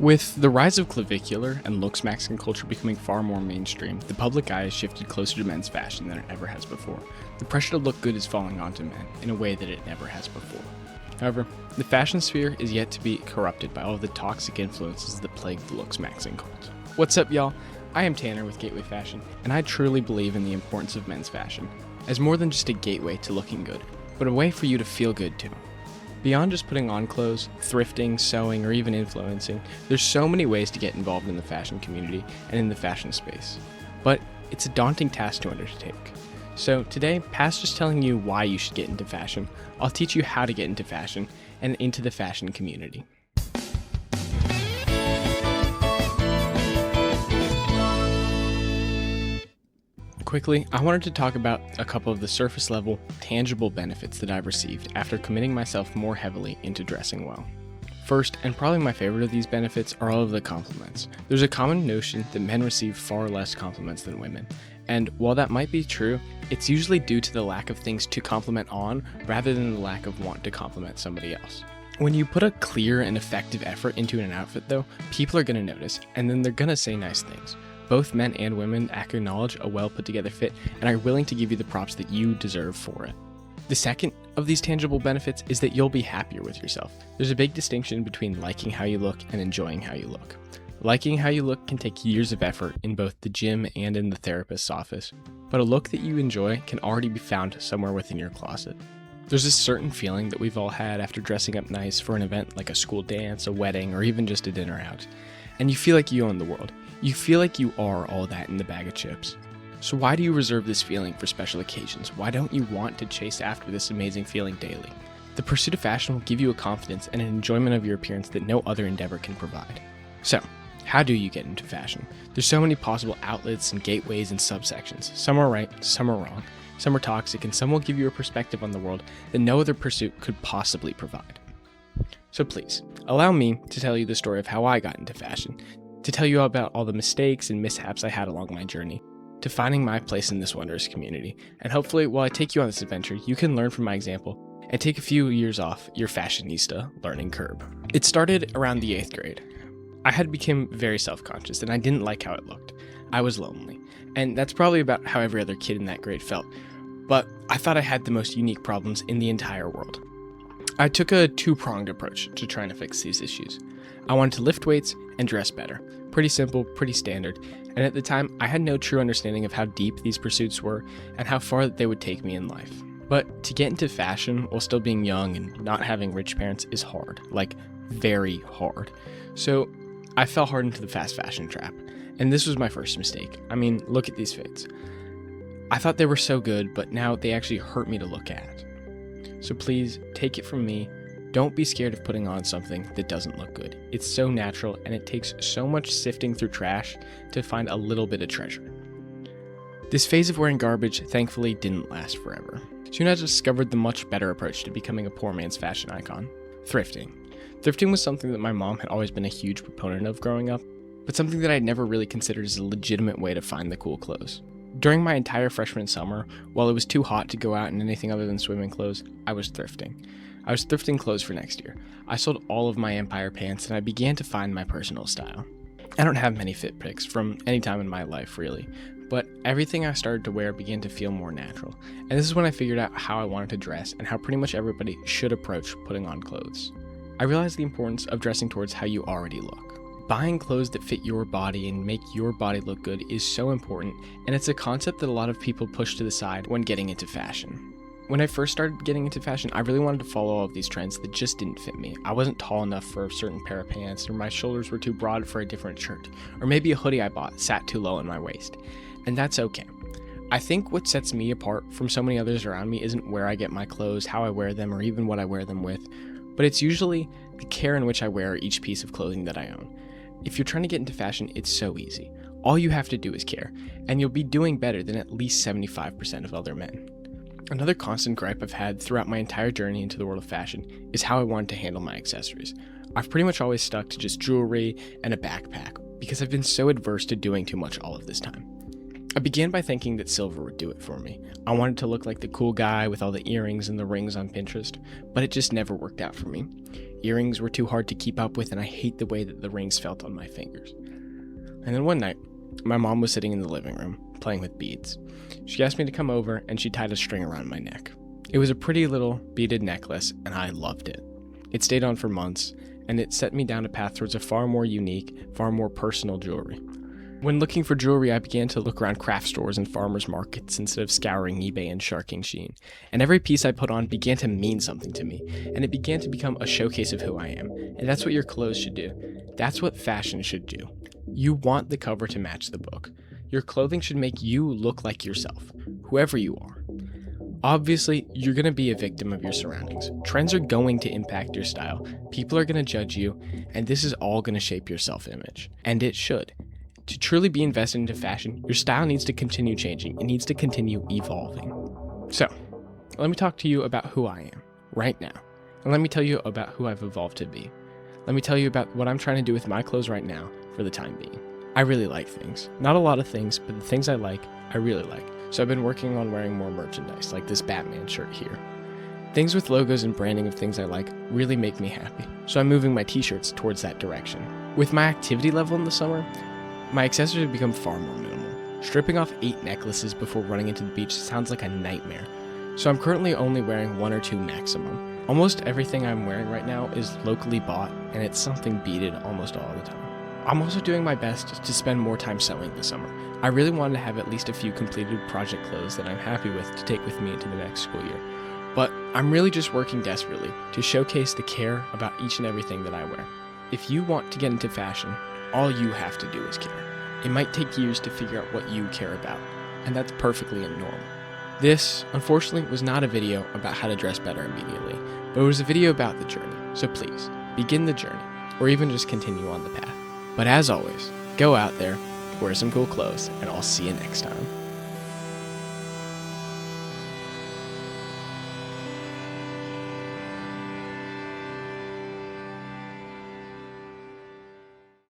With the rise of clavicular and looks-maxing culture becoming far more mainstream, the public eye has shifted closer to men's fashion than it ever has before. The pressure to look good is falling onto men in a way that it never has before. However, the fashion sphere is yet to be corrupted by all of the toxic influences that plague the looks-maxing cult. What's up, y'all? I am Tanner with Gateway Fashion, and I truly believe in the importance of men's fashion as more than just a gateway to looking good, but a way for you to feel good too. Beyond just putting on clothes, thrifting, sewing, or even influencing, there's so many ways to get involved in the fashion community and in the fashion space. But it's a daunting task to undertake. So today, past just telling you why you should get into fashion, I'll teach you how to get into fashion and into the fashion community. Quickly, I wanted to talk about a couple of the surface level, tangible benefits that I've received after committing myself more heavily into dressing well. First, and probably my favorite of these benefits, are all of the compliments. There's a common notion that men receive far less compliments than women, and while that might be true, it's usually due to the lack of things to compliment on rather than the lack of want to compliment somebody else. When you put a clear and effective effort into an outfit though, people are going to notice, and then they're going to say nice things. Both men and women acknowledge a well put together fit and are willing to give you the props that you deserve for it. The second of these tangible benefits is that you'll be happier with yourself. There's a big distinction between liking how you look and enjoying how you look. Liking how you look can take years of effort in both the gym and in the therapist's office, but a look that you enjoy can already be found somewhere within your closet. There's a certain feeling that we've all had after dressing up nice for an event like a school dance, a wedding, or even just a dinner out, and you feel like you own the world. You feel like you are all that in the bag of chips. So why do you reserve this feeling for special occasions? Why don't you want to chase after this amazing feeling daily? The pursuit of fashion will give you a confidence and an enjoyment of your appearance that no other endeavor can provide. So, how do you get into fashion? There's so many possible outlets and gateways and subsections. Some are right, some are wrong, some are toxic, and some will give you a perspective on the world that no other pursuit could possibly provide. So please, allow me to tell you the story of how I got into fashion, to tell you about all the mistakes and mishaps I had along my journey, to finding my place in this wondrous community, and hopefully while I take you on this adventure, you can learn from my example and take a few years off your fashionista learning curve. It started around the 8th grade. I had become very self-conscious and I didn't like how it looked. I was lonely, and that's probably about how every other kid in that grade felt, but I thought I had the most unique problems in the entire world. I took a two-pronged approach to trying to fix these issues. I wanted to lift weights and dress better. Pretty simple, pretty standard, and at the time, I had no true understanding of how deep these pursuits were and how far they would take me in life. But to get into fashion while still being young and not having rich parents is hard, like very hard. So I fell hard into the fast fashion trap, and this was my first mistake. I mean, look at these fits. I thought they were so good, but now they actually hurt me to look at. So please, take it from me, don't be scared of putting on something that doesn't look good. It's so natural, and it takes so much sifting through trash to find a little bit of treasure. This phase of wearing garbage, thankfully, didn't last forever. Soon I discovered the much better approach to becoming a poor man's fashion icon: thrifting. Thrifting was something that my mom had always been a huge proponent of growing up, but something that I'd never really considered as a legitimate way to find the cool clothes. During my entire freshman summer, while it was too hot to go out in anything other than swimming clothes, I was thrifting. I was thrifting clothes for next year. I sold all of my Empire pants and I began to find my personal style. I don't have many fit pics from any time in my life really, but everything I started to wear began to feel more natural. And this is when I figured out how I wanted to dress and how pretty much everybody should approach putting on clothes. I realized the importance of dressing towards how you already look. Buying clothes that fit your body and make your body look good is so important, and it's a concept that a lot of people push to the side when getting into fashion. When I first started getting into fashion, I really wanted to follow all of these trends that just didn't fit me. I wasn't tall enough for a certain pair of pants, or my shoulders were too broad for a different shirt, or maybe a hoodie I bought sat too low in my waist. And that's okay. I think what sets me apart from so many others around me isn't where I get my clothes, how I wear them, or even what I wear them with, but it's usually the care in which I wear each piece of clothing that I own. If you're trying to get into fashion, it's so easy. All you have to do is care, and you'll be doing better than at least 75% of other men. Another constant gripe I've had throughout my entire journey into the world of fashion is how I wanted to handle my accessories. I've pretty much always stuck to just jewelry and a backpack because I've been so adverse to doing too much all of this time. I began by thinking that silver would do it for me. I wanted to look like the cool guy with all the earrings and the rings on Pinterest, but it just never worked out for me. Earrings were too hard to keep up with, and I hate the way that the rings felt on my fingers. And then one night, my mom was sitting in the living room, playing with beads. She asked me to come over, and she tied a string around my neck. It was a pretty little beaded necklace, and I loved it. It stayed on for months, and it set me down a path towards a far more unique, far more personal jewelry. When looking for jewelry, I began to look around craft stores and farmers markets instead of scouring eBay and sharking Shein. And every piece I put on began to mean something to me, and it began to become a showcase of who I am. And that's what your clothes should do. That's what fashion should do. You want the cover to match the book. Your clothing should make you look like yourself, whoever you are. Obviously, you're going to be a victim of your surroundings. Trends are going to impact your style. People are going to judge you, and this is all going to shape your self-image. And it should. To truly be invested into fashion, your style needs to continue changing. It needs to continue evolving. So, let me talk to you about who I am right now. And let me tell you about who I've evolved to be. Let me tell you about what I'm trying to do with my clothes right now for the time being. I really like things. Not a lot of things, but the things I like, I really like. So I've been working on wearing more merchandise, like this Batman shirt here. Things with logos and branding of things I like really make me happy. So I'm moving my t-shirts towards that direction. With my activity level in the summer, my accessories have become far more minimal. Stripping off 8 necklaces before running into the beach sounds like a nightmare. So I'm currently only wearing 1 or 2 maximum. Almost everything I'm wearing right now is locally bought, and it's something beaded almost all the time. I'm also doing my best to spend more time sewing this summer. I really wanted to have at least a few completed project clothes that I'm happy with to take with me into the next school year. But I'm really just working desperately to showcase the care about each and everything that I wear. If you want to get into fashion, all you have to do is care. It might take years to figure out what you care about, and that's perfectly normal. This, unfortunately, was not a video about how to dress better immediately, but it was a video about the journey. So please, begin the journey, or even just continue on the path. But as always, go out there, wear some cool clothes, and I'll see you next time.